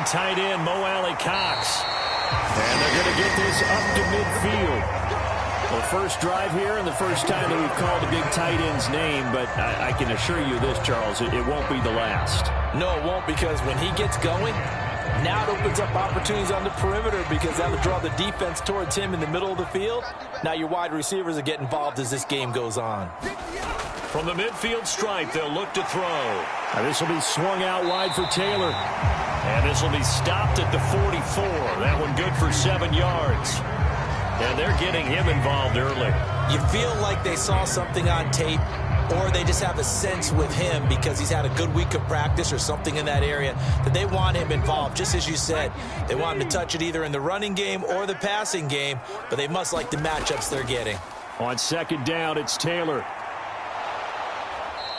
tight end, Mo Alley-Cox. And they're going to get this up to midfield. Well, first drive here and the first time that we've called a big tight end's name, but I can assure you this, Charles, it won't be the last. No, it won't, because when he gets going, now it opens up opportunities on the perimeter because that'll draw the defense towards him in the middle of the field. Now your wide receivers will get involved as this game goes on. From the midfield stripe, they'll look to throw. Now this will be swung out wide for Taylor. And this will be stopped at the 44. That one good for 7 yards. And they're getting him involved early. You feel like they saw something on tape, or they just have a sense with him because he's had a good week of practice or something in that area that they want him involved. Just as you said, they want him to touch it either in the running game or the passing game, but they must like the matchups they're getting. On second down, it's Taylor.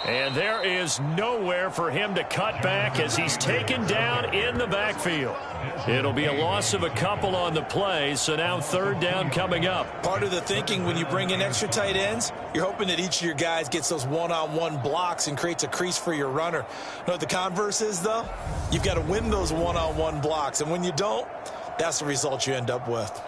And there is nowhere for him to cut back as he's taken down in the backfield. It'll be a loss of a couple on the play, so now third down coming up. Part of the thinking when you bring in extra tight ends, you're hoping that each of your guys gets those one-on-one blocks and creates a crease for your runner. You know what the converse is, though? You've got to win those one-on-one blocks, and when you don't, that's the result you end up with.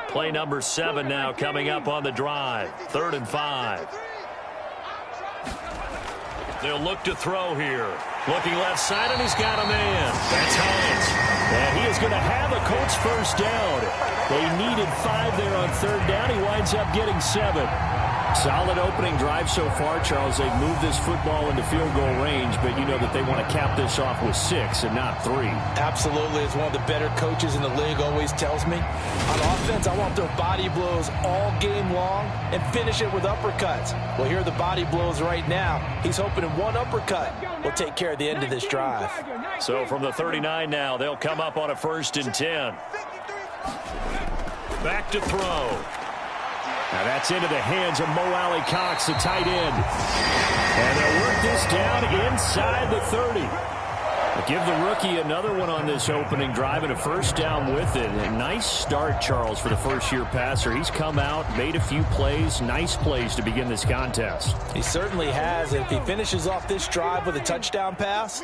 Play number 7 now coming up on the drive. 3rd and 5. They'll look to throw here. Looking left side, and he's got a man. That's Hines. And he is going to have a Colts first down. They needed 5 there on 3rd down. He winds up getting 7. Solid opening drive so far, Charles. They've moved this football into field goal range, but you know that they want to cap this off with 6 and not 3. Absolutely. As one of the better coaches in the league always tells me, on offense, I want their body blows all game long and finish it with uppercuts. Well, here are the body blows right now. He's hoping in one uppercut will take care of the end of this drive. So from the 39 now, they'll come up on a 1st and 10. Back to throw. Now that's into the hands of Mo Alley-Cox, the tight end. And they'll work this down inside the 30. Give the rookie another one on this opening drive and a first down with it. A nice start, Charles, for the first-year passer. He's come out, made a few plays, nice plays to begin this contest. He certainly has. If he finishes off this drive with a touchdown pass,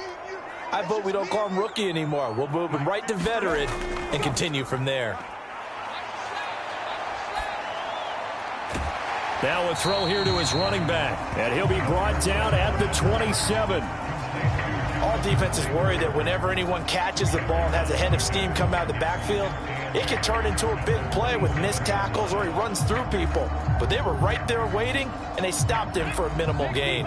I vote we don't call him rookie anymore. We'll move him right to veteran and continue from there. Now a throw here to his running back, and he'll be brought down at the 27. All defenses worry that whenever anyone catches the ball and has a head of steam come out of the backfield, it can turn into a big play with missed tackles or he runs through people. But they were right there waiting, and they stopped him for a minimal gain.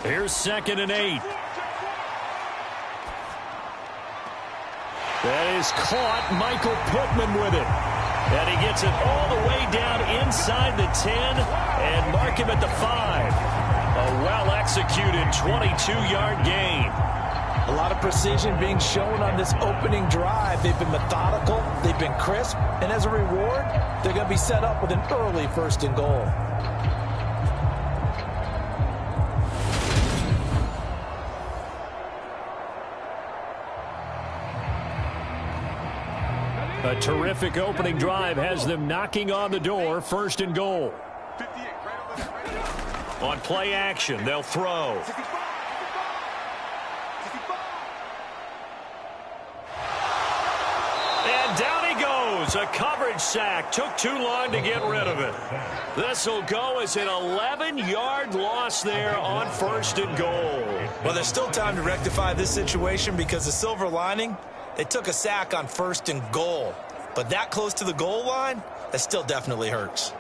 Here's 2nd and 8. That is caught. Michael Pittman with it. And he gets it all the way down inside the 10 and mark him at the 5. A well-executed 22-yard gain. A lot of precision being shown on this opening drive. They've been methodical, they've been crisp, and as a reward, they're going to be set up with an early 1st and goal. A terrific opening drive has them knocking on the door. 1st and goal. On play action, they'll throw. And down he goes. A coverage sack. Took too long to get rid of it. This will go as an 11-yard loss there on 1st and goal. Well, there's still time to rectify this situation because the silver lining, they took a sack on 1st and goal. But that close to the goal line, that still definitely hurts.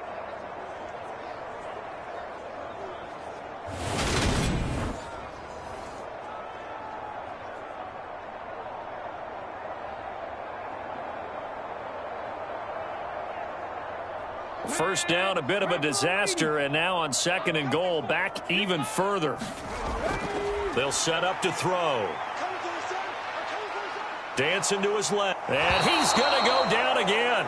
First down, a bit of a disaster, and now on 2nd and goal, back even further. They'll set up to throw. Dancing to his left, and he's going to go down again.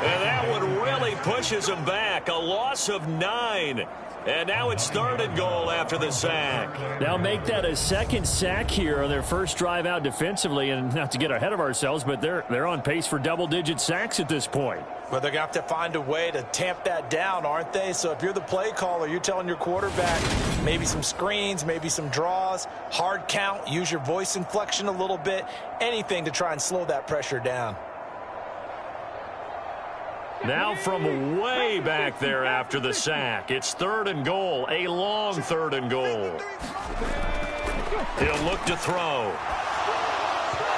And that one really pushes him back. A loss of 9. And now it's 3rd and goal after the sack. Now make that a second sack here on their first drive out defensively. And not to get ahead of ourselves, but they're on pace for double-digit sacks at this point. But they're going to have to find a way to tamp that down, aren't they? So if you're the play caller, you're telling your quarterback maybe some screens, maybe some draws, hard count, use your voice inflection a little bit, anything to try and slow that pressure down. Now from way back there after the sack, it's 3rd and goal, a long 3rd and goal. He'll look to throw.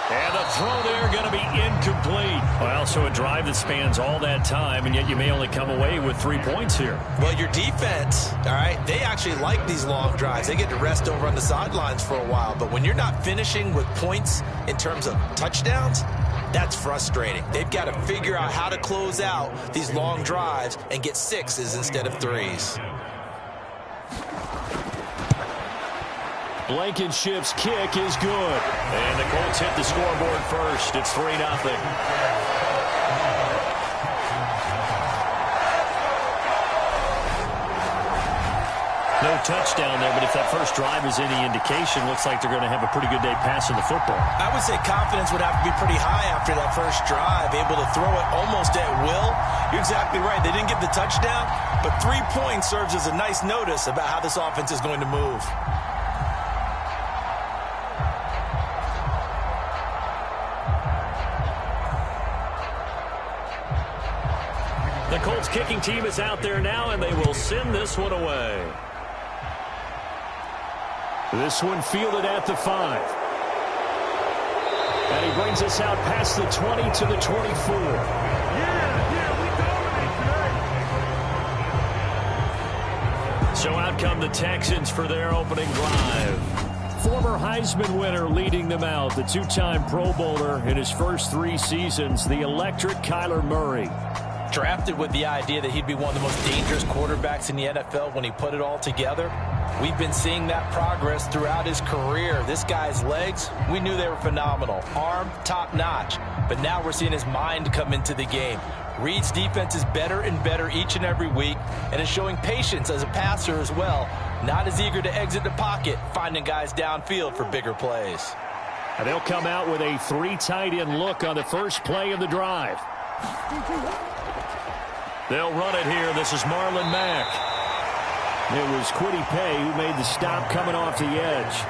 And the throw there going to be incomplete. Well, so a drive that spans all that time, and yet you may only come away with 3 points here. Well, your defense, all right, they actually like these long drives. They get to rest over on the sidelines for a while. But when you're not finishing with points in terms of touchdowns, that's frustrating. They've got to figure out how to close out these long drives and get 6s instead of 3s. Blankenship's kick is good. And the Colts hit the scoreboard first. It's 3-0. No touchdown there, but if that first drive is any indication, looks like they're going to have a pretty good day passing the football. I would say confidence would have to be pretty high after that first drive, able to throw it almost at will. You're exactly right. They didn't get the touchdown, but 3 points serves as a nice notice about how this offense is going to move. The Colts kicking team is out there now, and they will send this one away. This one fielded at the 5. And he brings us out past the 20 to the 24. So out come the Texans for their opening drive. Former Heisman winner leading them out, the 2-time Pro Bowler in his first 3 seasons, the electric Kyler Murray. Drafted with the idea that he'd be one of the most dangerous quarterbacks in the NFL when he put it all together. We've been seeing that progress throughout his career. This guy's legs, we knew they were phenomenal. Arm, top-notch. But now we're seeing his mind come into the game. Reed's defense is better and better each and every week, and is showing patience as a passer as well. Not as eager to exit the pocket, finding guys downfield for bigger plays. And they'll come out with a 3 tight end look on the first play of the drive. They'll run it here. This is Marlon Mack. It was Kwity Paye who made the stop coming off the edge.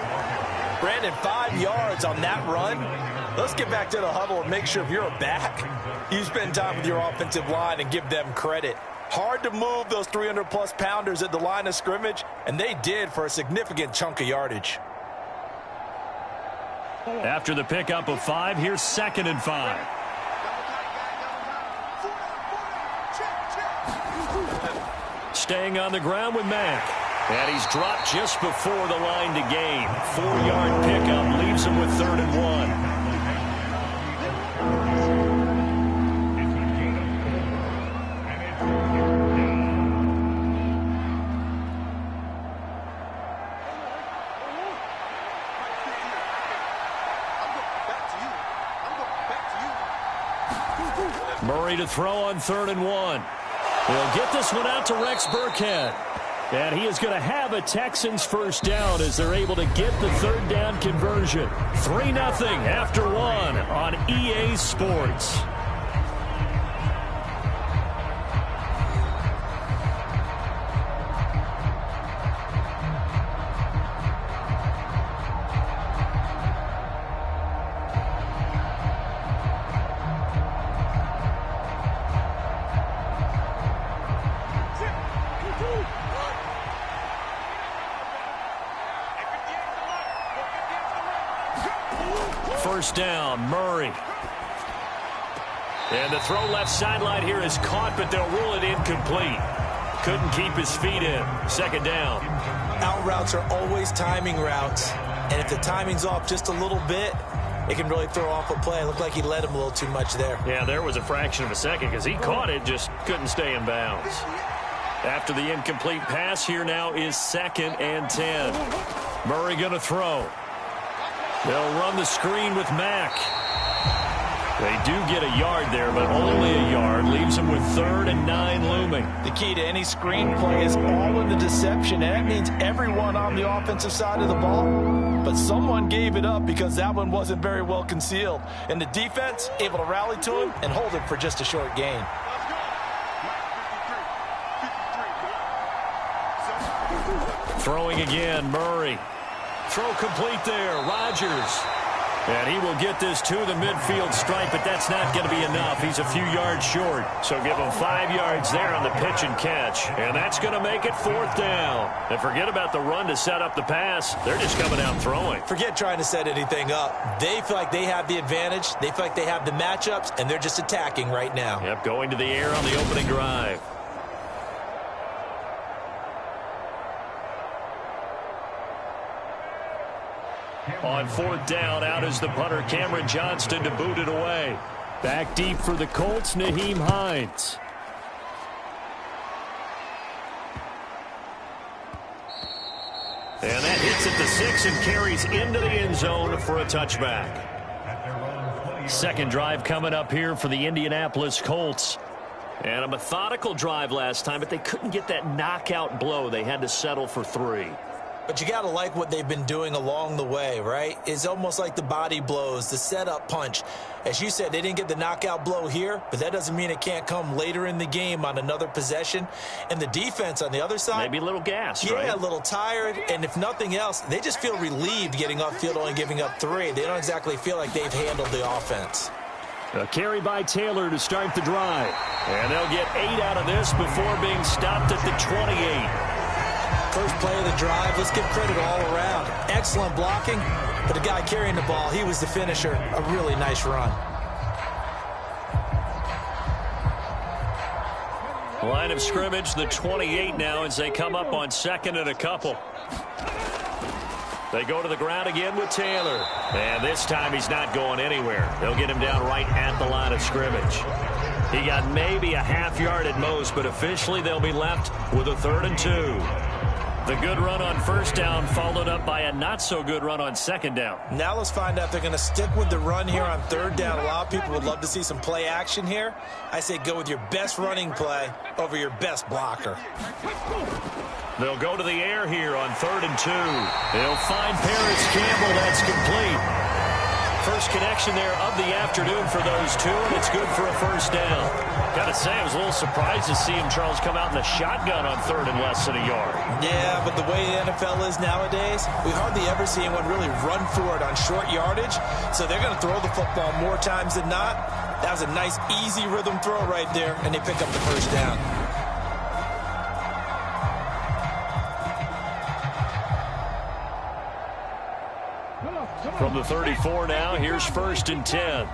Brandon, 5 yards on that run. Let's get back to the huddle and make sure if you're a back, you spend time with your offensive line and give them credit. Hard to move those 300-plus pounders at the line of scrimmage, and they did for a significant chunk of yardage. After the pickup of 5, here's 2nd and 5. Staying on the ground with Mack. And he's dropped just before the line to gain. 4-yard pickup leaves him with 3rd and 1. Murray to throw on 3rd and 1. He'll get this one out to Rex Burkhead. And he is going to have a Texans first down as they're able to get the 3rd down conversion. 3-0 after 1 on EA Sports. First down, Murray. And the throw left sideline here is caught, but they'll rule it incomplete. Couldn't keep his feet in. 2nd down. Out routes are always timing routes. And if the timing's off just a little bit, it can really throw off a play. It looked like he led him a little too much there. Yeah, there was a fraction of a second because he caught it, just couldn't stay in bounds. After the incomplete pass, here now is 2nd and 10. Murray going to throw. They'll run the screen with Mack. They do get a yard there, but only a yard. Leaves them with 3rd and 9 looming. The key to any screenplay is all in the deception, and that means everyone on the offensive side of the ball. But someone gave it up because that one wasn't very well concealed. And the defense able to rally to him and hold it for just a short gain. Throwing again, Murray. Throw complete there, Rodgers. And he will get this to the midfield stripe, but that's not going to be enough. He's a few yards short. So give him 5 yards there on the pitch and catch. And that's going to make it 4th down. And forget about the run to set up the pass. They're just coming out throwing. Forget trying to set anything up. They feel like they have the advantage. They feel like they have the matchups, and they're just attacking right now. Yep, going to the air on the opening drive. On 4th down, out is the punter, Cameron Johnston, to boot it away. Back deep for the Colts, Nyheim Hines. And that hits at the 6 and carries into the end zone for a touchback. Second drive coming up here for the Indianapolis Colts. And a methodical drive last time, but they couldn't get that knockout blow. They had to settle for 3. But you got to like what they've been doing along the way, right? It's almost like the body blows, the setup punch. As you said, they didn't get the knockout blow here, but that doesn't mean it can't come later in the game on another possession. And the defense on the other side, maybe a little gassed, yeah, right? a little tired. And if nothing else, they just feel relieved getting upfield, only giving up 3. They don't exactly feel like they've handled the offense. A carry by Taylor to start the drive. And they'll get 8 out of this before being stopped at the 28. First play of the drive, let's give credit all around. Excellent blocking, but the guy carrying the ball, he was the finisher. A really nice run. Line of scrimmage, the 28 now as they come up on 2nd and a couple. They go to the ground again with Taylor. And this time he's not going anywhere. They'll get him down right at the line of scrimmage. He got maybe a half yard at most, but officially they'll be left with a 3rd and 2. The good run on 1st down followed up by a not-so-good run on 2nd down. Now let's find out if they're going to stick with the run here on 3rd down. A lot of people would love to see some play action here. I say go with your best running play over your best blocker. They'll go to the air here on 3rd and 2. They'll find Paris Campbell. That's complete. First connection there of the afternoon for those two, and it's good for a 1st down. Gotta say, I was a little surprised to see him, Charles, come out in the shotgun on 3rd and less than a yard. Yeah, but the way the NFL is nowadays, we hardly ever see anyone really run for it on short yardage, so they're going to throw the football more times than not. That was a nice, easy rhythm throw right there, and they pick up the 1st down. From the 34 now, here's 1st and 10.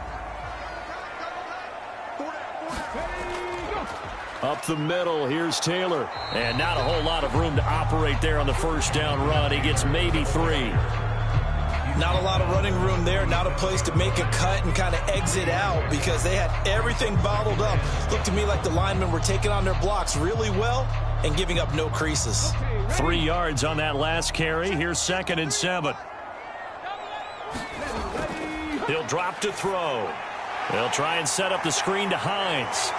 Up the middle, here's Taylor. And not a whole lot of room to operate there on the 1st down run. He gets maybe 3. Not a lot of running room there, not a place to make a cut and kind of exit out because they had everything bottled up. Looked to me like the linemen were taking on their blocks really well and giving up no creases. 3 yards on that last carry. Here's 2nd and 7. He'll drop to throw. They'll try and set up the screen to Hines.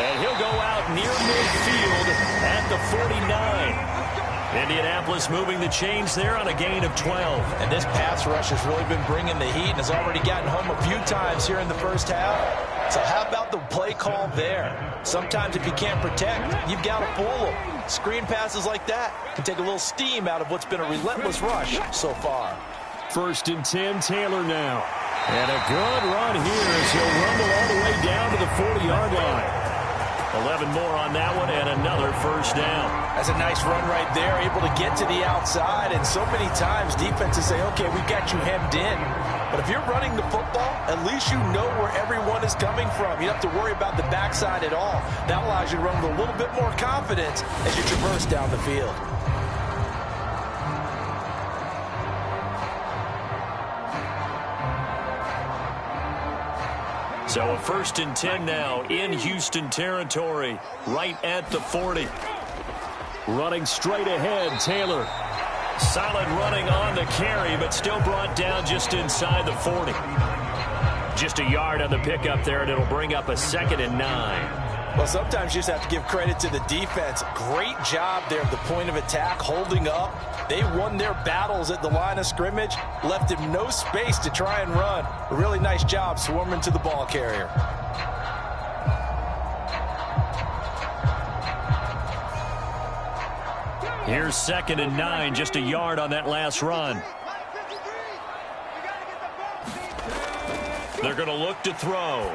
And he'll go out near midfield at the 49. Indianapolis moving the chains there on a gain of 12. And this pass rush has really been bringing the heat and has already gotten home a few times here in the 1st half. So how about the play call there? Sometimes if you can't protect, you've got to fool them. Screen passes like that can take a little steam out of what's been a relentless rush so far. 1st and 10, Taylor now. And a good run here as he'll rumble all the way down to the 40-yard line. 11 more on that one and another 1st down. That's a nice run right there, able to get to the outside. And so many times defenses say, okay, we've got you hemmed in. But if you're running the football, at least you know where everyone is coming from. You don't have to worry about the backside at all. That allows you to run with a little bit more confidence as you traverse down the field. So a 1st and 10 now in Houston territory, right at the 40. Running straight ahead, Taylor. Solid running on the carry, but still brought down just inside the 40. Just a yard on the pickup there, and it'll bring up a 2nd and 9. Well, sometimes you just have to give credit to the defense. Great job there at the point of attack, holding up. They won their battles at the line of scrimmage, left him no space to try and run. A really nice job swarming to the ball carrier. Here's 2nd and 9, just a yard on that last run. They're going to look to throw.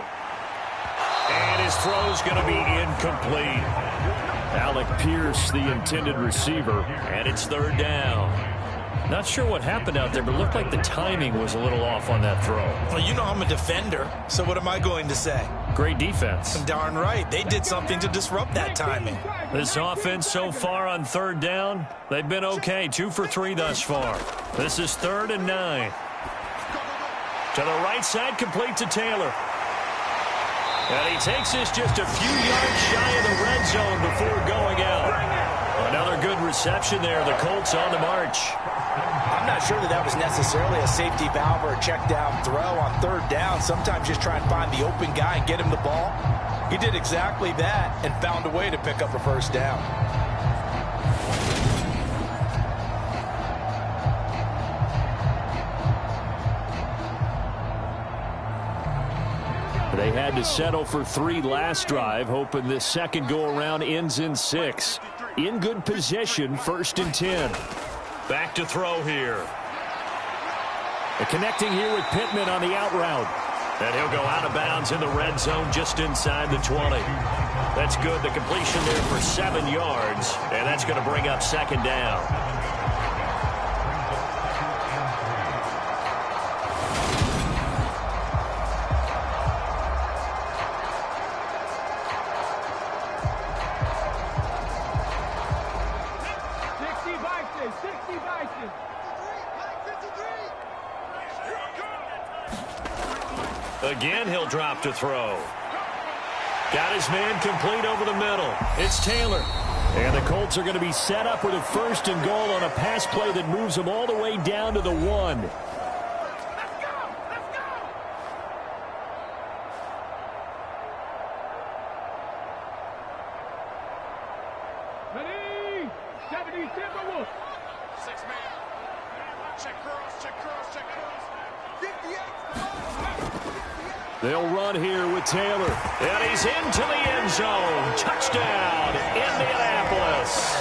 And his throw's going to be incomplete. Alec Pierce, the intended receiver, and it's 3rd down. Not sure what happened out there, but it looked like the timing was a little off on that throw. Well, you know I'm a defender, so what am I going to say? Great defense. Darn right. They did something to disrupt that timing. This offense so far on 3rd down, they've been okay. 2 for 3 thus far. This is 3rd and 9. To the right side, complete to Taylor. And he takes this just a few yards shy of the red zone before going out. Another good reception there. The Colts on the march. I'm not sure that was necessarily a safety valve or a check down throw on 3rd down. Sometimes just try and find the open guy and get him the ball. He did exactly that and found a way to pick up a 1st down. They had to settle for 3 last drive, hoping this second go-around ends in 6. In good position, 1st and 10. Back to throw here. Connecting here with Pittman on the out route. And he'll go out of bounds in the red zone just inside the 20. That's good. The completion there for 7 yards. And that's going to bring up 2nd down. Again, he'll drop to throw. Got his man complete over the middle. It's Taylor. And the Colts are going to be set up with a 1st and goal on a pass play that moves them all the way down to the 1. Ready? 70, 6 man. Check cross, check cross, check cross. 58. They'll run here with Taylor. And he's into the end zone. Touchdown, Indianapolis.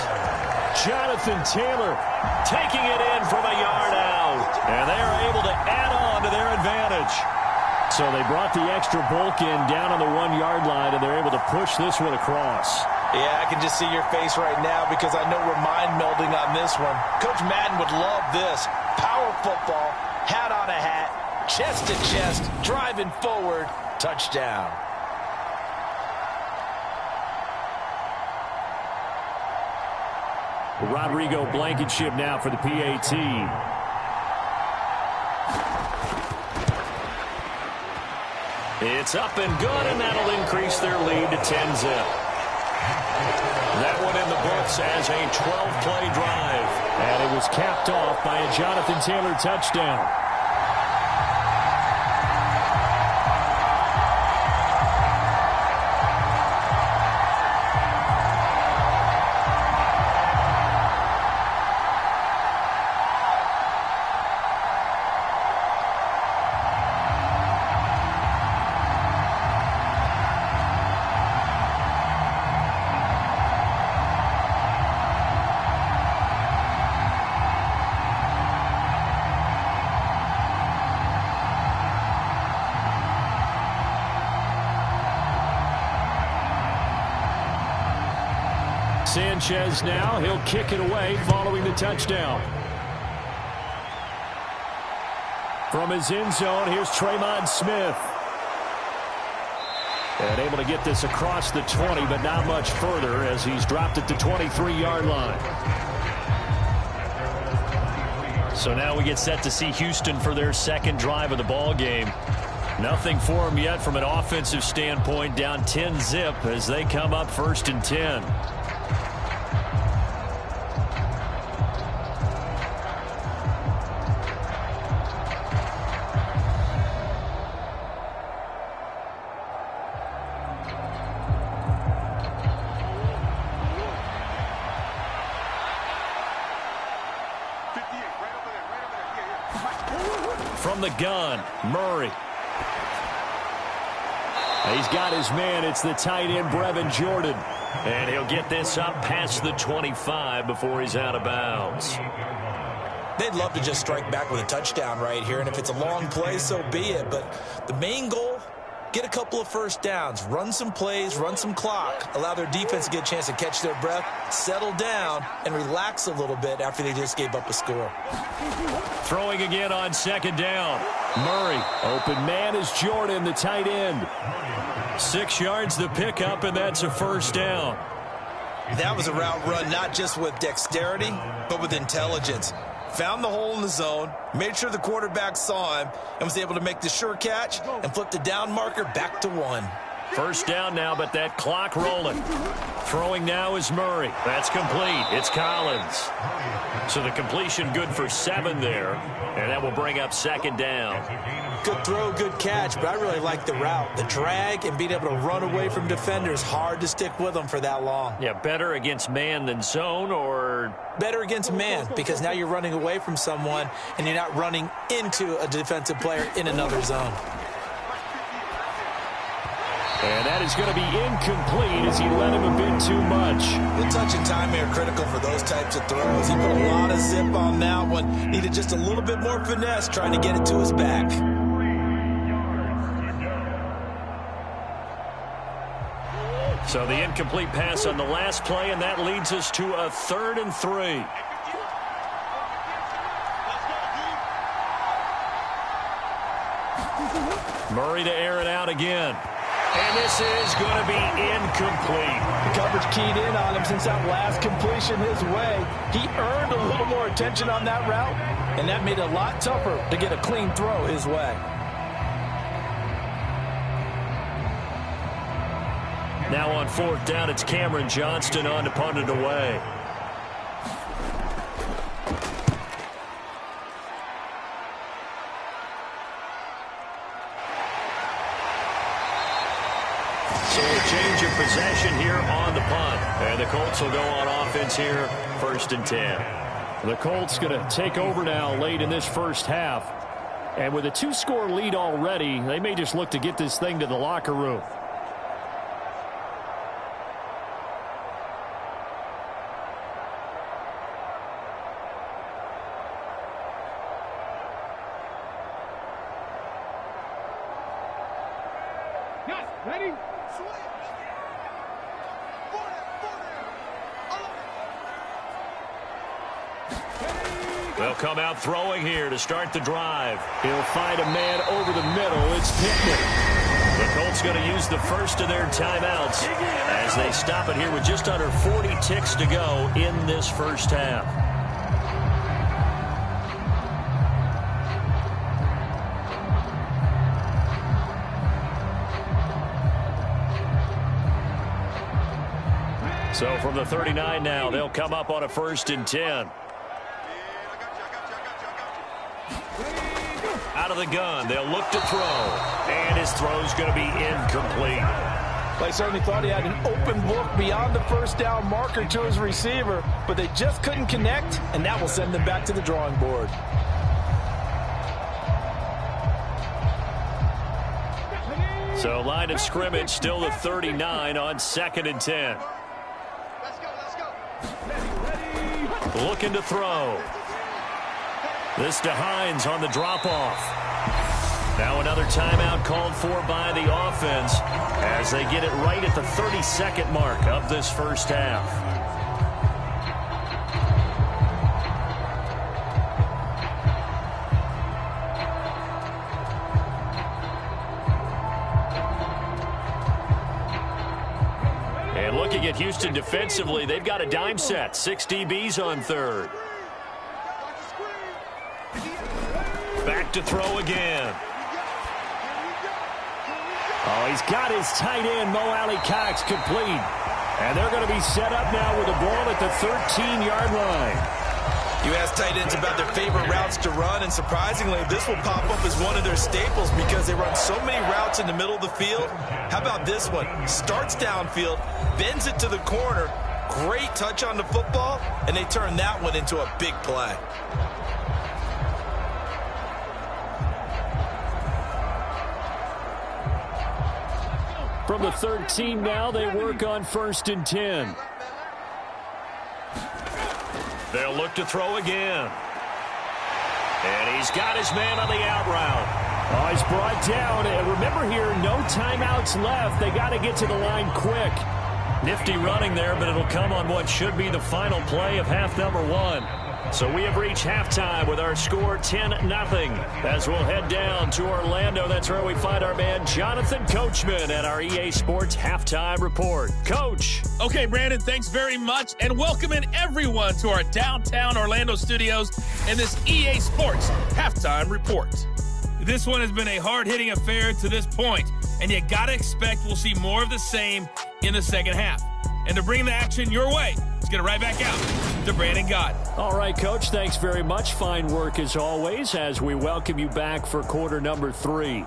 Jonathan Taylor taking it in from a yard out. And they are able to add on to their advantage. So they brought the extra bulk in down on the 1-yard line, and they're able to push this one across. Yeah, I can just see your face right now because I know we're mind melding on this one. Coach Madden would love this. Power football, hat on a hat. Chest to chest, driving forward, touchdown. Rodrigo Blankenship now for the PAT. It's up and good, and that'll increase their lead to 10-zip. That one in the books as a 12-play drive. And it was capped off by a Jonathan Taylor touchdown. Sanchez now, he'll kick it away following the touchdown. From his end zone, here's Tremont Smith. And able to get this across the 20, but not much further as he's dropped it to 23-yard line. So now we get set to see Houston for their second drive of the ball game. Nothing for them yet from an offensive standpoint, down 10-zip as they come up 1st and 10. From the gun, Murray. He's got his man. It's the tight end, Brevin Jordan. And he'll get this up past the 25 before he's out of bounds. They'd love to just strike back with a touchdown right here, and if it's a long play, so be it. But the main goal, get a couple of first downs, run some plays, run some clock, allow their defense to get a chance to catch their breath, settle down, and relax a little bit after they just gave up a score. Throwing again on second down. Murray, open man is Jordan, the tight end. 6 yards the pickup, and that's a first down. That was a route run not just with dexterity, but with intelligence. Found the hole in the zone, made sure the quarterback saw him, and was able to make the sure catch and flip the down marker back to 1. First down now, but that clock rolling. Throwing now is Murray. That's complete. It's Collins. So the completion good for 7 there, and that will bring up second down. Good throw, good catch, but I really like the route. The drag and being able to run away from defenders, hard to stick with them for that long. Yeah, better against man than zone, or? Better against man, because now you're running away from someone and you're not running into a defensive player in another zone. And that is going to be incomplete as he let him a bit too much. The touch and time are critical for those types of throws. He put a lot of zip on that one. Needed just a little bit more finesse trying to get it to his back. So the incomplete pass on the last play, and that leads us to a 3rd and 3. Murray to air it out again. And this is going to be incomplete. The coverage keyed in on him since that last completion his way. He earned a little more attention on that route, and that made it a lot tougher to get a clean throw his way. Now on 4th down, it's Cameron Johnston on to punt it away. So a change of possession here on the punt. And the Colts will go on offense here, 1st and 10. The Colts going to take over now late in this first half. And with a 2-score lead already, they may just look to get this thing to the locker room. Ready? They'll come out throwing here to start the drive. He'll find a man over the middle. It's Pittman. The Colts going to use the first of their timeouts as they stop it here with just under 40 ticks to go in this first half. So from the 39 now, they'll come up on a 1st and 10. Out of the gun, they'll look to throw. And his throw's going to be incomplete. They certainly thought he had an open look beyond the first down marker to his receiver, but they just couldn't connect, and that will send them back to the drawing board. So line of scrimmage still the 39 on 2nd and 10. Looking to throw. This to Hines on the drop-off. Now another timeout called for by the offense as they get it right at the 32nd mark of this first half. And looking at Houston defensively, they've got a dime set. 6 DBs on 3rd. Back to throw again. Oh, he's got his tight end, Mo Alley-Cox, complete. And they're going to be set up now with the ball at the 13-yard line. You ask tight ends about their favorite routes to run, and surprisingly, this will pop up as one of their staples because they run so many routes in the middle of the field. How about this one? Starts downfield, bends it to the corner, Great touch on the football, and they turned that one into a big play. From the 13 now, they work on 1st and 10. They'll look to throw again. And he's got his man on the out route. Oh, he's brought down. And remember here, no timeouts left. They got to get to the line quick. Nifty running there, but it'll come on what should be the final play of half number 1. So we have reached halftime with our score 10-0. As we'll head down to Orlando, that's where we find our man Jonathan Coachman at our EA Sports Halftime Report. Coach. Okay, Brandon, thanks very much, and welcoming everyone to our downtown Orlando studios and this EA Sports Halftime Report. This one has been a hard-hitting affair to this point, and you got to expect we'll see more of the same in the second half. And to bring the action your way, let's get it right back out to Brandon Gott. All right, Coach, thanks very much. Fine work as always as we welcome you back for quarter number 3.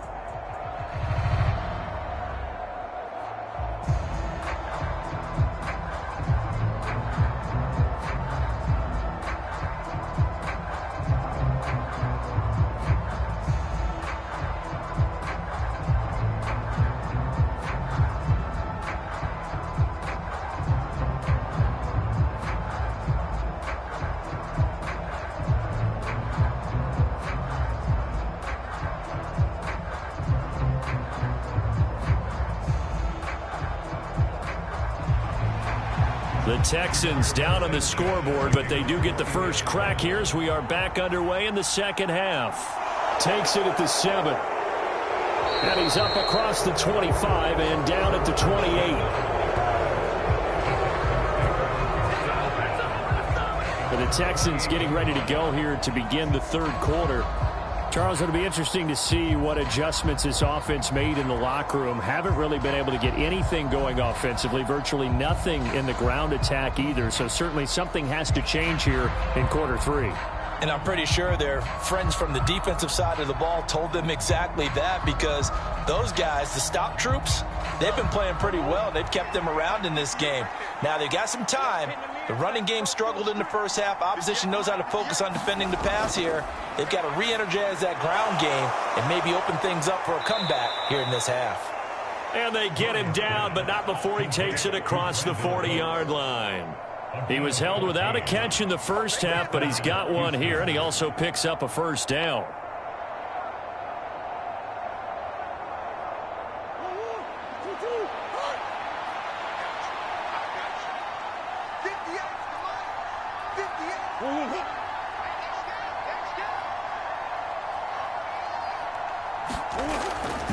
The Texans down on the scoreboard, but they do get the first crack here as we are back underway in the second half. Takes it at the 7. And he's up across the 25 and down at the 28. For the Texans getting ready to go here to begin the third quarter. Charles, it'll be interesting to see what adjustments this offense made in the locker room. Haven't really been able to get anything going offensively, virtually nothing in the ground attack either. So certainly something has to change here in quarter 3. And I'm pretty sure their friends from the defensive side of the ball told them exactly that, because those guys, the stop troops, they've been playing pretty well. They've kept them around in this game. Now they've got some time. The running game struggled in the first half. Opposition knows how to focus on defending the pass here. They've got to re-energize that ground game and maybe open things up for a comeback here in this half. And they get him down, but not before he takes it across the 40-yard line. He was held without a catch in the first half, but he's got one here, and he also picks up a first down.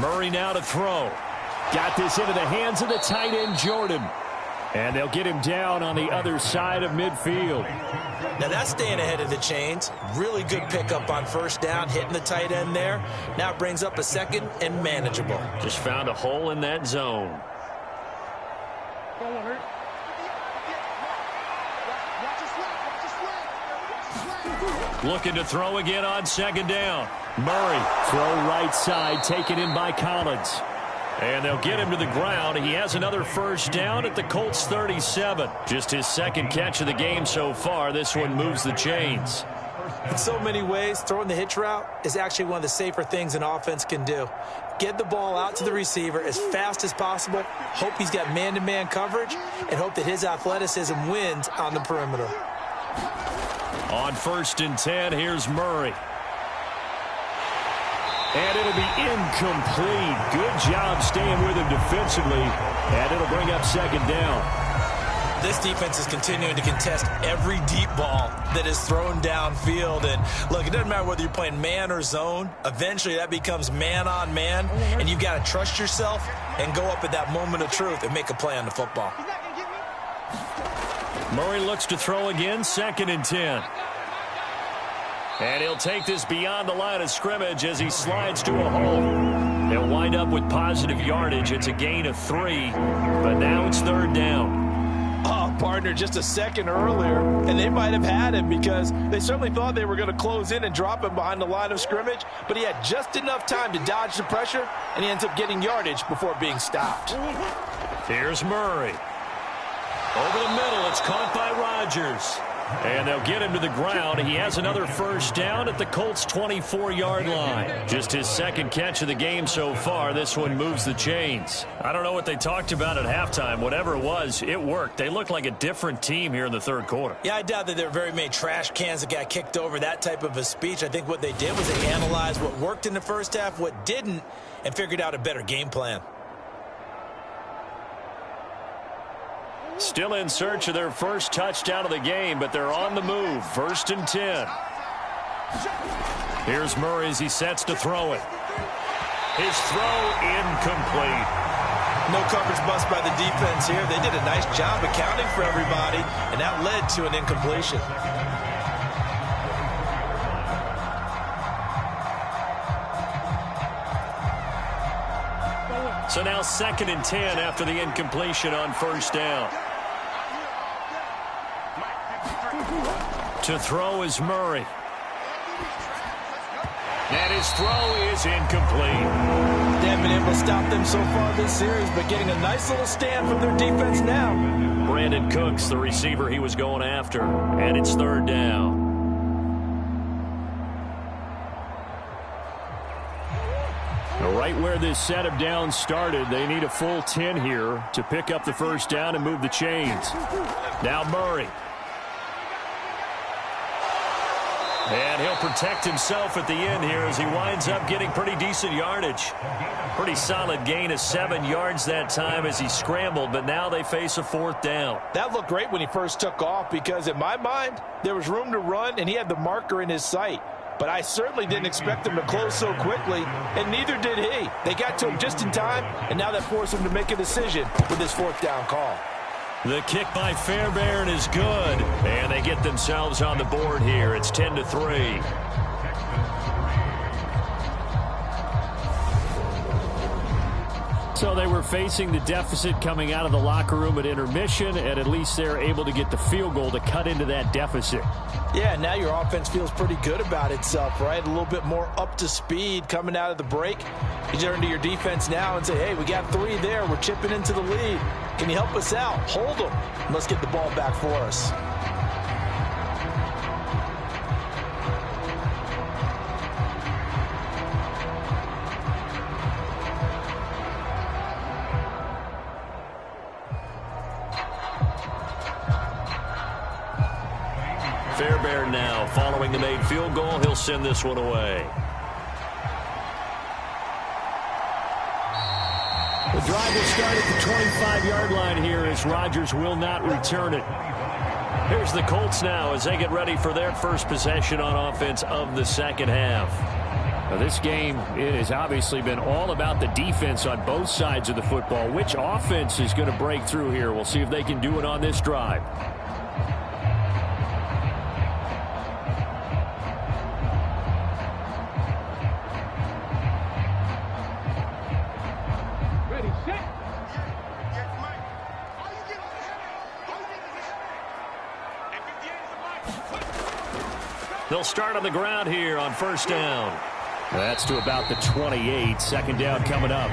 Murray now to throw. Got this into the hands of the tight end, Jordan. And they'll get him down on the other side of midfield. Now that's staying ahead of the chains. Really good pickup on first down, hitting the tight end there. Now it brings up a second and manageable. Just found a hole in that zone. Looking to throw again on second down. Murray, throw right side, taken in by Collins. And they'll get him to the ground. He has another first down at the Colts 37. Just his second catch of the game so far. This one moves the chains. In so many ways, throwing the hitch route is actually one of the safer things an offense can do. Get the ball out to the receiver as fast as possible, hope he's got man-to-man coverage, and hope that his athleticism wins on the perimeter. On 1st and 10, here's Murray. And it'll be incomplete. Good job staying with him defensively. And it'll bring up second down. This defense is continuing to contest every deep ball that is thrown downfield. And look, it doesn't matter whether you're playing man or zone. Eventually that becomes man on man. And you've got to trust yourself and go up at that moment of truth and make a play on the football. Murray looks to throw again, 2nd and 10. And he'll take this beyond the line of scrimmage as he slides to a hole. They'll wind up with positive yardage. It's a gain of 3, but now it's 3rd down. Oh, partner, just a second earlier, and they might have had him because they certainly thought they were going to close in and drop him behind the line of scrimmage, but he had just enough time to dodge the pressure, and he ends up getting yardage before being stopped. Here's Murray. Over the middle, it's caught by Rodgers. And they'll get him to the ground. He has another first down at the Colts' 24-yard line. Just his second catch of the game so far. This one moves the chains. I don't know what they talked about at halftime. Whatever it was, it worked. They look like a different team here in the third quarter. Yeah, I doubt that there were very many trash cans that got kicked over, that type of a speech. I think what they did was they analyzed what worked in the first half, what didn't, and figured out a better game plan. Still in search of their first touchdown of the game, but they're on the move. 1st and 10. Here's Murray as he sets to throw it. His throw incomplete. No coverage bust by the defense here. They did a nice job accounting for everybody, and that led to an incompletion. So now 2nd and 10 after the incompletion on first down. To throw is Murray. And his throw is incomplete. They haven't been able to stop them so far this series, but getting a nice little stand from their defense now. Brandon Cooks, the receiver he was going after. And it's 3rd down. Right where this set of downs started, they need a full 10 here to pick up the first down and move the chains. Now Murray. And he'll protect himself at the end here as he winds up getting pretty decent yardage. Pretty solid gain of 7 yards that time as he scrambled, but now they face a 4th down. That looked great when he first took off because in my mind, there was room to run and he had the marker in his sight. But I certainly didn't expect him to close so quickly, and neither did he. They got to him just in time, and now that forced him to make a decision with his 4th down call. The kick by Fairbairn is good, and they get themselves on the board here. It's 10-3. So they were facing the deficit coming out of the locker room at intermission, and at least they're able to get the field goal to cut into that deficit. Yeah, now your offense feels pretty good about itself, right? A little bit more up to speed coming out of the break. You turn to your defense now and say, hey, we got 3 there. We're chipping into the lead. Can you help us out? Hold them. Let's get the ball back for us. Fairbairn now following the made field goal. He'll send this one away. The drive will start at the 25-yard line here as Rodgers will not return it. Here's the Colts now as they get ready for their first possession on offense of the second half. Now this game, it has obviously been all about the defense on both sides of the football. Which offense is going to break through here? We'll see if they can do it on this drive. They'll start on the ground here on first down. That's to about the 28. 2nd down coming up.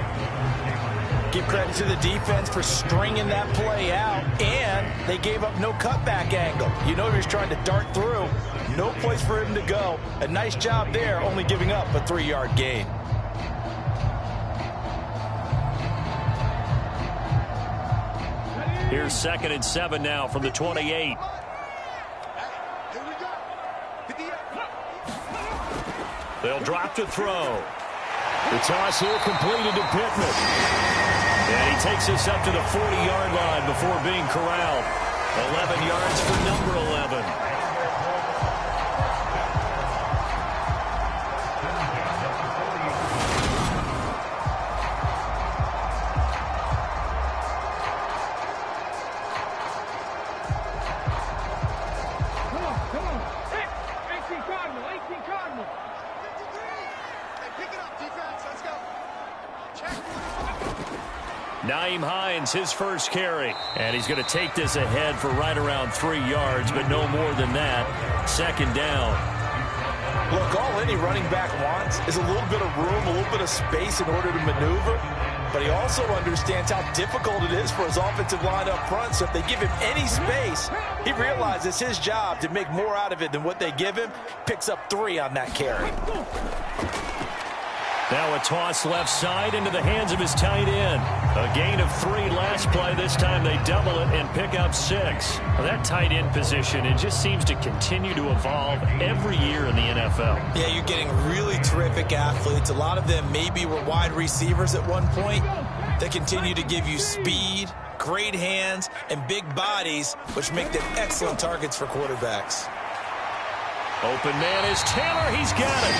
Give credit to the defense for stringing that play out, and they gave up no cutback angle. You know he was trying to dart through. No place for him to go. A nice job there, only giving up a 3-yard gain. Here's 2nd and 7 now from the 28. They'll drop to throw. The toss here completed to Pittman. And he takes us up to the 40-yard line before being corralled. 11 yards for number 11. Nyheim Hines, his first carry. And he's going to take this ahead for right around 3 yards, but no more than that. 2nd down. Look, all any running back wants is a little bit of room, a little bit of space in order to maneuver. but he also understands how difficult it is for his offensive line up front. So if they give him any space, he realizes it's his job to make more out of it than what they give him. Picks up 3 on that carry. Now a toss left side into the hands of his tight end. A gain of 3 last play. This time they double it and pick up 6. Well, that tight end position, it just seems to continue to evolve every year in the NFL. Yeah, you're getting really terrific athletes. A lot of them maybe were wide receivers at one point. They continue to give you speed, great hands, and big bodies, which make them excellent targets for quarterbacks. Open man is Taylor. He's got it.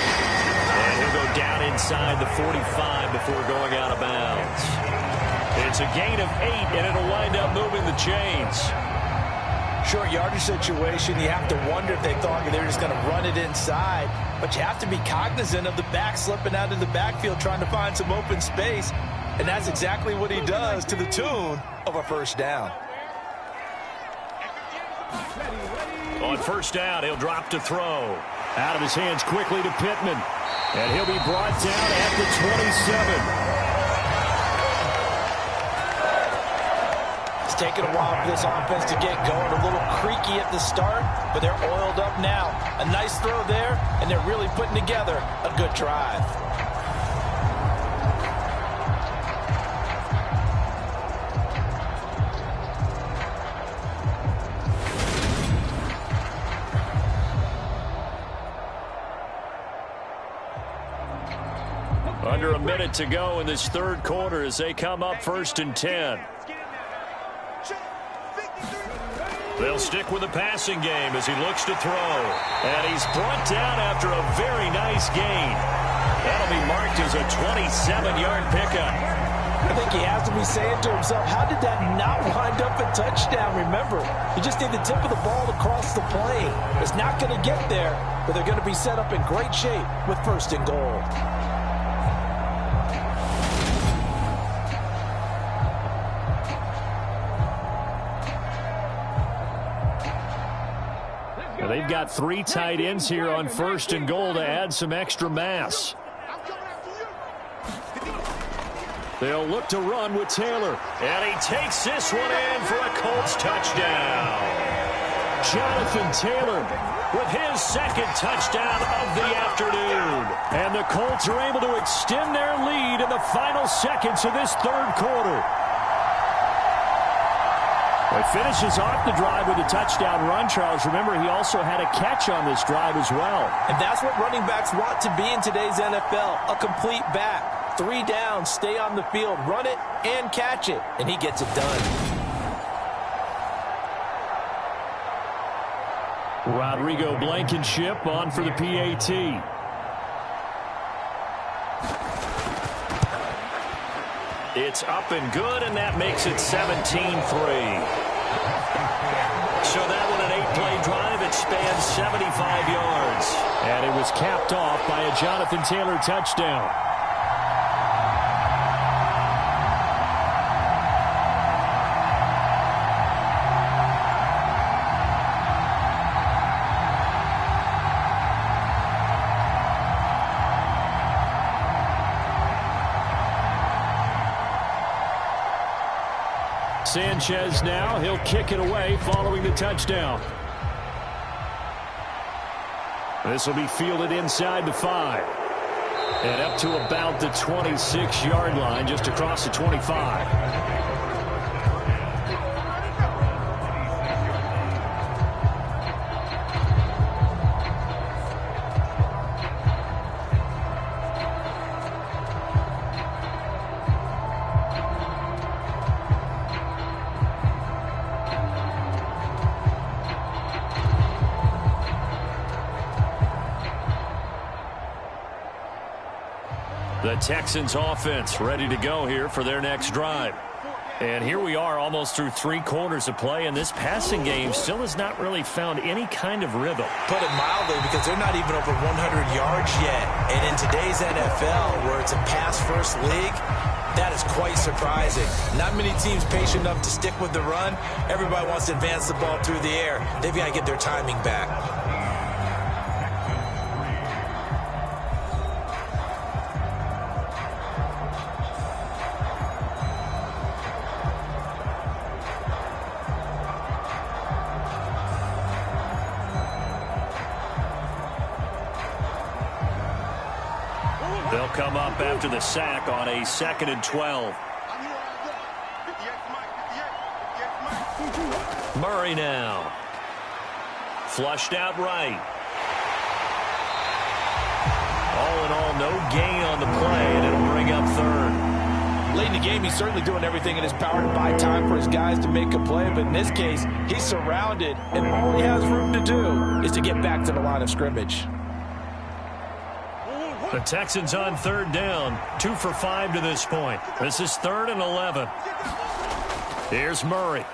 And he'll go down inside the 45 before going out of bounds. It's a gain of 8, and it'll wind up moving the chains. Short yardage situation, you have to wonder if they thought they were just going to run it inside. But you have to be cognizant of the back slipping out of the backfield trying to find some open space. And that's exactly what he does, to the tune of a first down. On first down, he'll drop to throw. Out of his hands quickly to Pittman. And he'll be brought down at the 27. It's taken a while for this offense to get going. A little creaky at the start, but they're oiled up now. A nice throw there, and they're really putting together a good drive. Under a minute to go in this third quarter as they come up 1st and 10. They'll stick with the passing game as he looks to throw. And he's brought down after a very nice gain. That'll be marked as a 27-yard pickup. I think he has to be saying to himself, how did that not wind up a touchdown? Remember, you just need the tip of the ball across the plane. It's not going to get there, but they're going to be set up in great shape with 1st and goal. They've got 3 tight ends here on 1st and goal to add some extra mass. They'll look to run with Taylor. And he takes this one in for a Colts touchdown. Jonathan Taylor with his 2nd touchdown of the afternoon. And the Colts are able to extend their lead in the final seconds of this third quarter. He finishes off the drive with a touchdown run, Charles. Remember, he also had a catch on this drive as well. And that's what running backs want to be in today's NFL, a complete back. 3 downs, stay on the field, run it, and catch it. And he gets it done. Rodrigo Blankenship on for the PAT. It's up and good, and that makes it 17-3. So that one, an 8-play drive. It spans 75 yards. And it was capped off by a Jonathan Taylor touchdown. Sanchez now, he'll kick it away following the touchdown. This will be fielded inside the 5. And up to about the 26-yard line, just across the 25. The Texans offense ready to go here for their next drive. And here we are almost through 3 quarters of play, and this passing game still has not really found any kind of rhythm. Put it mildly, because they're not even over 100 yards yet. And in today's NFL, where it's a pass-first league, that is quite surprising. Not many teams patient enough to stick with the run. Everybody wants to advance the ball through the air. They've got to get their timing back. They'll come up after the sack on a 2nd and 12. Murray now. Flushed out right. All in all, no gain on the play, and it'll bring up 3rd. Late in the game, he's certainly doing everything in his power to buy time for his guys to make a play, but in this case, he's surrounded, and all he has room to do is to get back to the line of scrimmage. The Texans on 3rd down, 2 for 5 to this point. This is 3rd and 11. Here's Murray.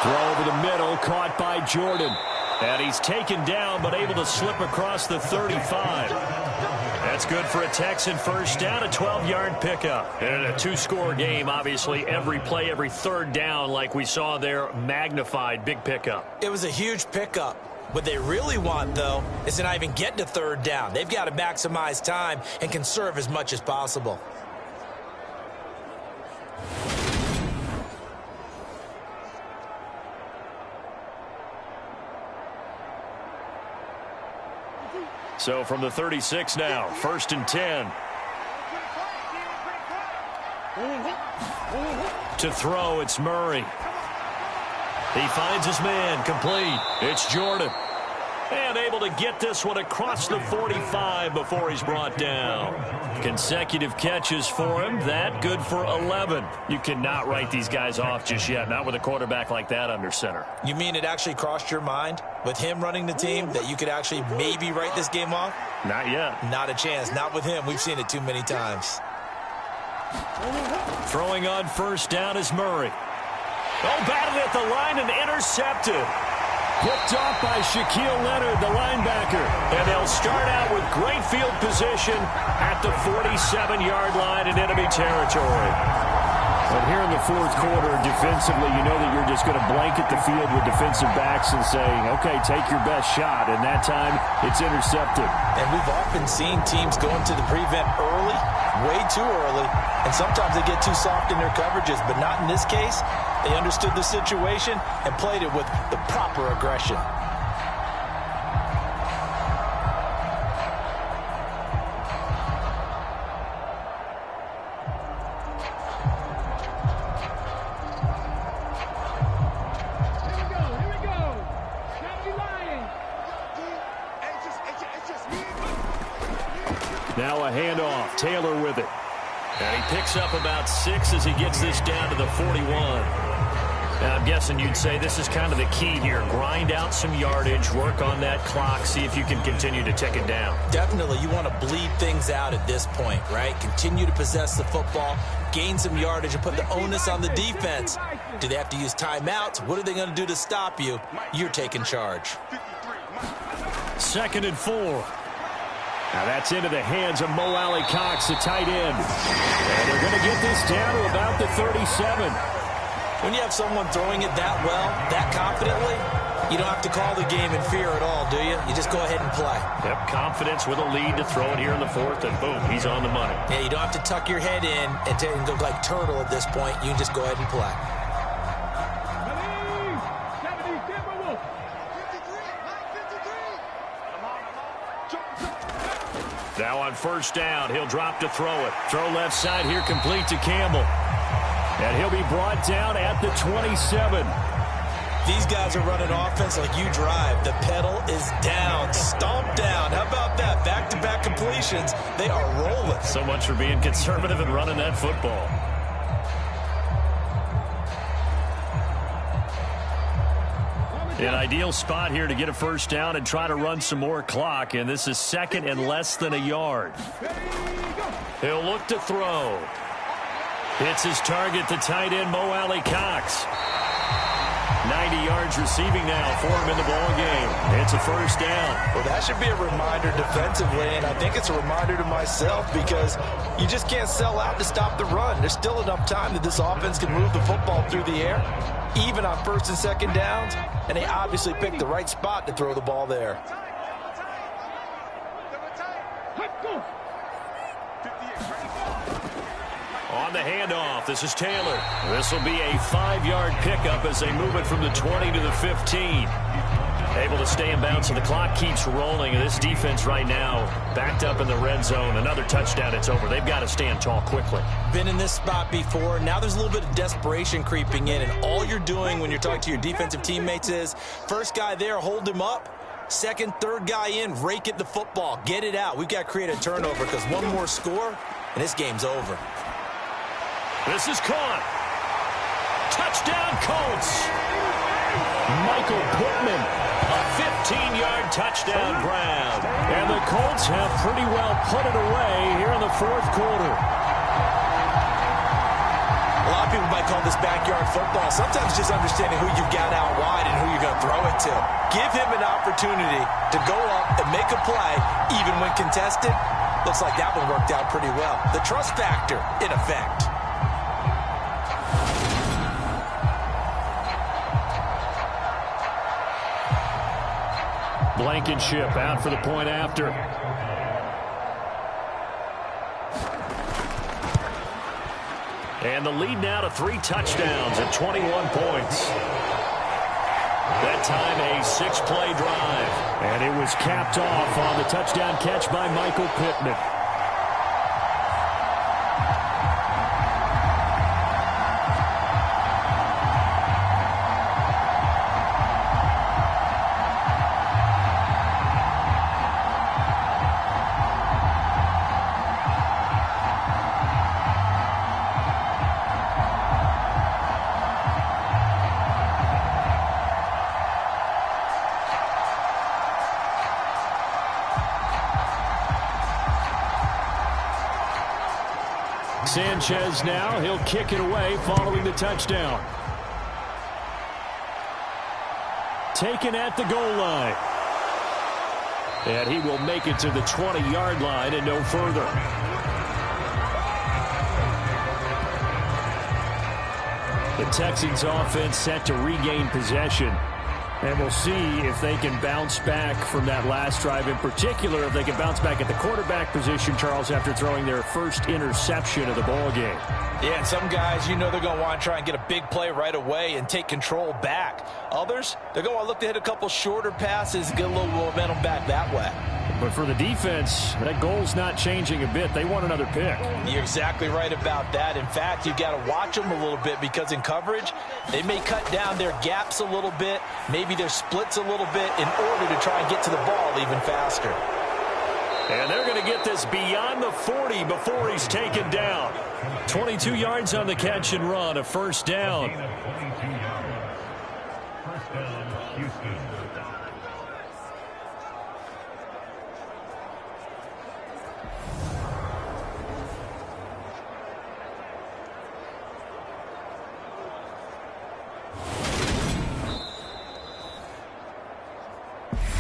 Throw over the middle, caught by Jordan. And he's taken down, but able to slip across the 35. That's good for a Texan first down, a 12-yard pickup. And in a 2-score game, obviously, every play, every 3rd down, like we saw there, magnified, big pickup. It was a huge pickup. What they really want, though, is to not even get to 3rd down. They've got to maximize time and conserve as much as possible. So from the 36 now, 1st and 10. To throw, it's Murray. He finds his man, complete. It's Jordan. And able to get this one across the 45 before he's brought down. Consecutive catches for him. That good for 11. You cannot write these guys off just yet, not with a quarterback like that under center. You mean it actually crossed your mind with him running the team that you could actually maybe write this game off? Not yet. Not a chance. Not with him. We've seen it too many times. Throwing on 1st down is Murray. Oh, battled at the line and intercepted. Picked off by Shaquille Leonard, the linebacker. And they'll start out with great field position at the 47-yard line in enemy territory. But here in the 4th quarter, defensively, you know that you're just going to blanket the field with defensive backs and say, okay, take your best shot. And that time, it's intercepted. And we've often seen teams go into the prevent early, way too early, and sometimes they get too soft in their coverages, but not in this case. They understood the situation and played it with the proper aggression. Now a handoff. Taylor with it. And he picks up about 6 as he gets this down to the 41. And I'm guessing you'd say this is kind of the key here. Grind out some yardage, work on that clock, see if you can continue to tick it down. Definitely, you want to bleed things out at this point, right? Continue to possess the football, gain some yardage, and put the onus on the defense. Do they have to use timeouts? What are they going to do to stop you? You're taking charge. 2nd and 4. Now that's into the hands of Mo Alley-Cox, the tight end. And they're going to get this down to about the 37. When you have someone throwing it that well, that confidently, you don't have to call the game in fear at all, do you? You just go ahead and play. Yep, confidence with a lead to throw it here in the 4th, and boom, he's on the money. Yeah, you don't have to tuck your head in and go like turtle at this point. You just go ahead and play. Now on 1st down, he'll drop to throw it. Throw left side here, complete to Campbell. And he'll be brought down at the 27. These guys are running offense like you drive. The pedal is down, stomp down. How about that? Back-to-back completions. They are rolling. So much for being conservative and running that football. An ideal spot here to get a 1st down and try to run some more clock. And this is 2nd and less than a yard. He'll look to throw. Hits his target, the tight end, Mo Alley-Cox. 90 yards receiving now for him in the ball game. It's a 1st down. Well, that should be a reminder defensively, and I think it's a reminder to myself because you just can't sell out to stop the run. There's still enough time that this offense can move the football through the air, even on 1st and 2nd downs, and they obviously picked the right spot to throw the ball there. On the handoff, this is Taylor. This will be a 5-yard pickup as they move it from the 20 to the 15. Able to stay in bounds, so the clock keeps rolling. This defense right now backed up in the red zone. Another touchdown, it's over. They've got to stand tall quickly. Been in this spot before. Now there's a little bit of desperation creeping in, and all you're doing when you're talking to your defensive teammates is first guy there, hold him up. Second, third guy in, rake at the football. Get it out. We've got to create a turnover because one more score, and this game's over. This is caught. Touchdown, Colts. Michael Pittman, a 15-yard touchdown grab. And the Colts have pretty well put it away here in the fourth quarter. A lot of people might call this backyard football. Sometimes just understanding who you've got out wide and who you're going to throw it to. Give him an opportunity to go up and make a play, even when contested. Looks like that one worked out pretty well. The trust factor in effect. Blankenship out for the point after. And the lead now to 3 touchdowns at 21 points. That time a 6-play drive. And it was capped off on the touchdown catch by Michael Pittman. Sanchez now, he'll kick it away following the touchdown. Taken at the goal line. And he will make it to the 20-yard line and no further. The Texans offense set to regain possession. And we'll see if they can bounce back from that last drive. In particular, if they can bounce back at the quarterback position, Charles, after throwing their first interception of the ball game. Yeah, and some guys, you know they're going to want to try and get a big play right away and take control back. Others, they're going to want to look to hit a couple shorter passes, get a little momentum back that way. But for the defense, that goal's not changing a bit. They want another pick. You're exactly right about that. In fact, you've got to watch them a little bit because in coverage, they may cut down their gaps a little bit, maybe their splits a little bit in order to try and get to the ball even faster. And they're going to get this beyond the 40 before he's taken down. 22 yards on the catch and run, a first down.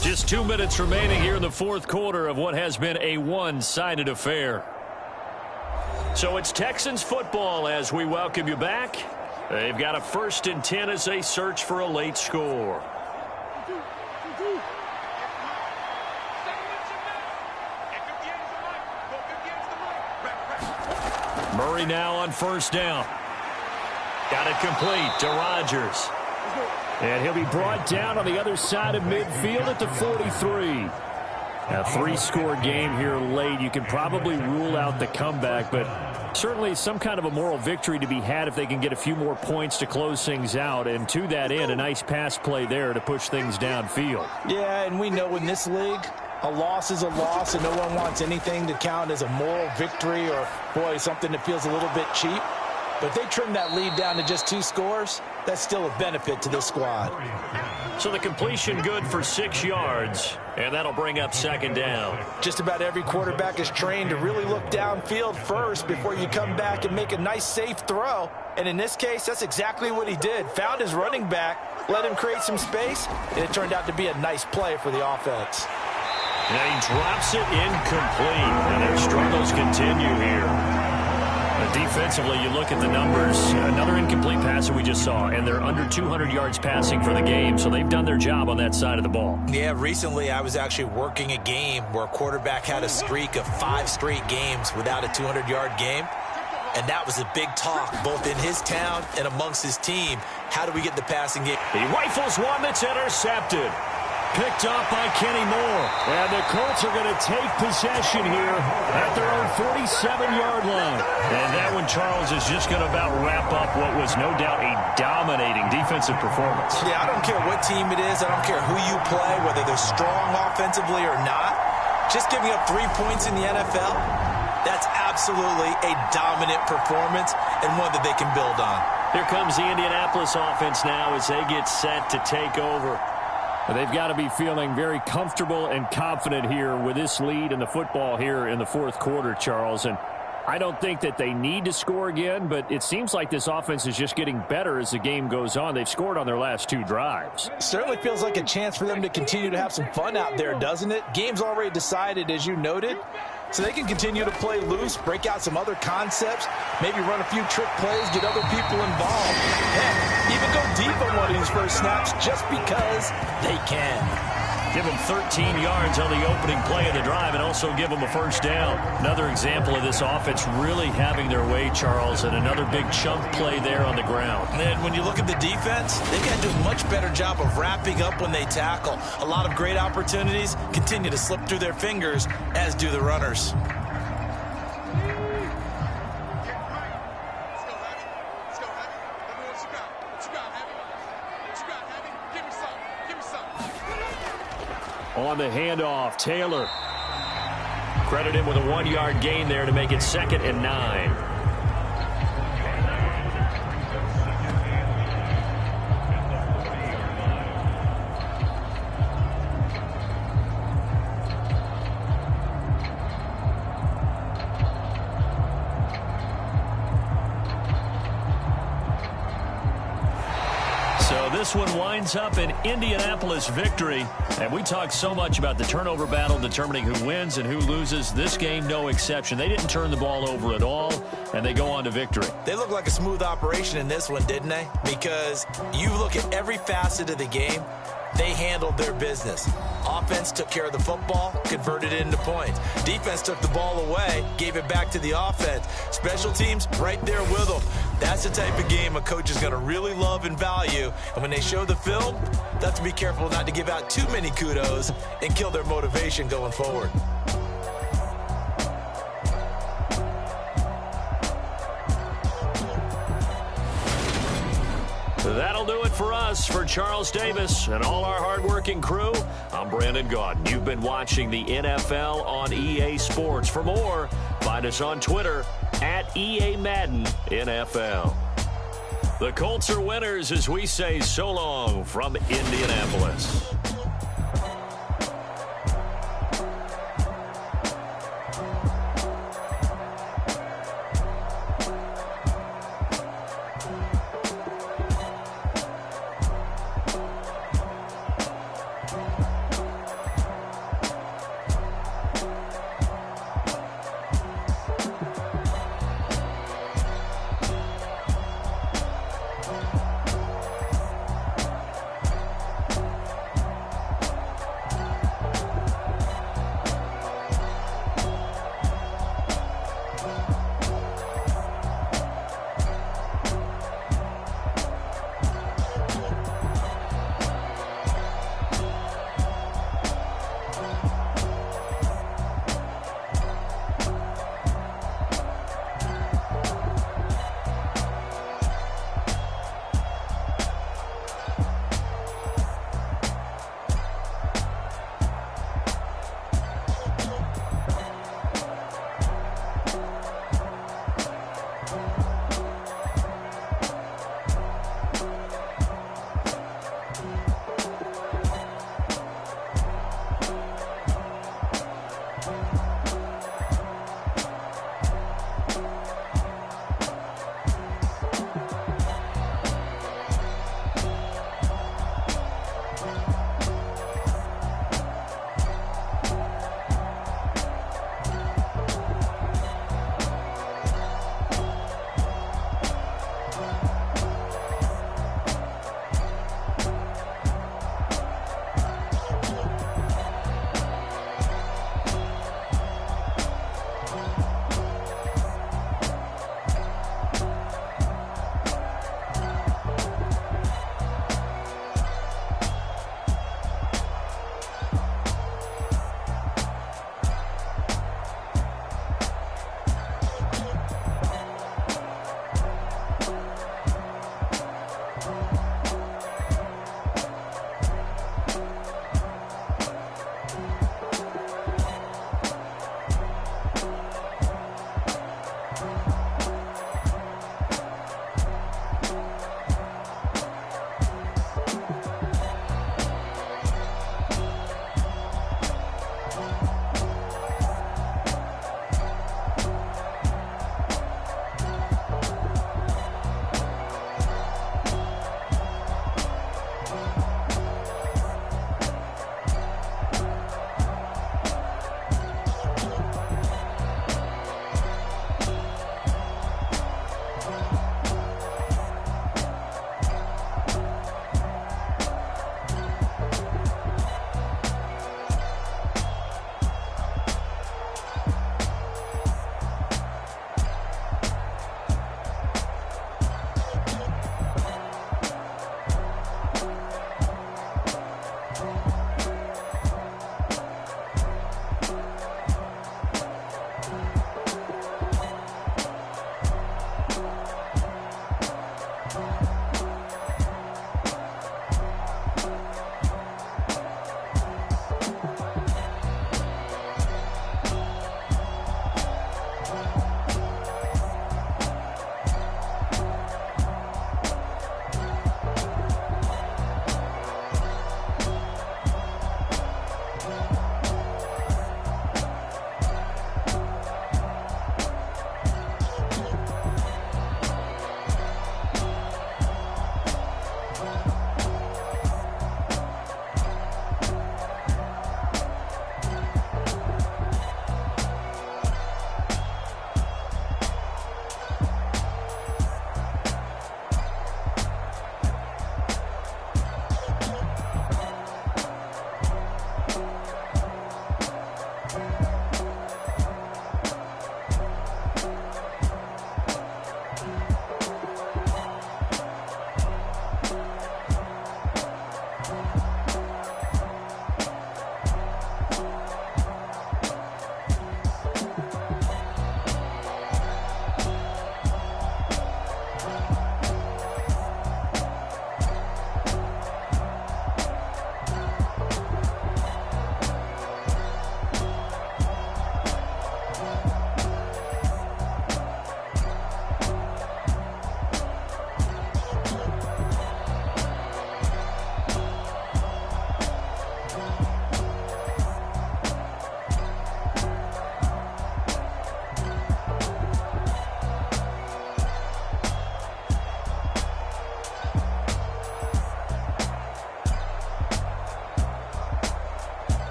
Just 2 minutes remaining here in the fourth quarter of what has been a one-sided affair. So it's Texans football as we welcome you back. They've got a 1st and 10 as they search for a late score. Murray now on 1st down. Got it complete to Rodgers. And he'll be brought down on the other side of midfield at the 43. A 3-score game here late. You can probably rule out the comeback, but certainly some kind of a moral victory to be had if they can get a few more points to close things out. And to that end, a nice pass play there to push things downfield. Yeah, and we know in this league, a loss is a loss, and no one wants anything to count as a moral victory or, boy, something that feels a little bit cheap. But if they trim that lead down to just 2 scores, that's still a benefit to this squad. So the completion good for 6 yards, and that'll bring up 2nd down. Just about every quarterback is trained to really look downfield first before you come back and make a nice, safe throw. And in this case, that's exactly what he did. Found his running back, let him create some space, and it turned out to be a nice play for the offense. And he drops it incomplete, and their struggles continue here. Defensively, you look at the numbers, another incomplete pass that we just saw, and they're under 200 yards passing for the game, so they've done their job on that side of the ball. Yeah, recently I was actually working a game where a quarterback had a streak of 5 straight games without a 200-yard game, and that was a big talk both in his town and amongst his team. How do we get the passing game? He rifles one that's intercepted. Picked off by Kenny Moore. And the Colts are going to take possession here at their own 47-yard line. And that one, Charles, is just going to about wrap up what was no doubt a dominating defensive performance. Yeah, I don't care what team it is. I don't care who you play, whether they're strong offensively or not. Just giving up 3 points in the NFL, that's absolutely a dominant performance and one that they can build on. Here comes the Indianapolis offense now as they get set to take over. They've got to be feeling very comfortable and confident here with this lead in the football here in the fourth quarter, Charles. And I don't think that they need to score again, but it seems like this offense is just getting better as the game goes on. They've scored on their last 2 drives. Certainly feels like a chance for them to continue to have some fun out there, doesn't it? Game's already decided, as you noted. So they can continue to play loose, break out some other concepts, maybe run a few trick plays, get other people involved. Heck, even go deep on one of these first snaps just because they can. Give them 13 yards on the opening play of the drive and also give them a first down. Another example of this offense really having their way, Charles, and another big chunk play there on the ground. And when you look at the defense, they've got to do a much better job of wrapping up when they tackle. A lot of great opportunities continue to slip through their fingers, as do the runners. On the handoff, Taylor. Credit him with a 1-yard gain there to make it 2nd and 9. This one winds up an Indianapolis victory. And we talked so much about the turnover battle determining who wins and who loses. This game, no exception. They didn't turn the ball over at all, and they go on to victory. They look like a smooth operation in this one, didn't they? Because you look at every facet of the game, they handled their business. Offense took care of the football, converted it into points. Defense took the ball away, gave it back to the offense. Special teams, right there with them. That's the type of game a coach is going to really love and value. And when they show the film, they have to be careful not to give out too many kudos and kill their motivation going forward. That'll do it for us. For Charles Davis and all our hardworking crew, I'm Brandon Gaudin. You've been watching the NFL on EA Sports. For more, find us on Twitter at EA Madden NFL. The Colts are winners as we say so long from Indianapolis.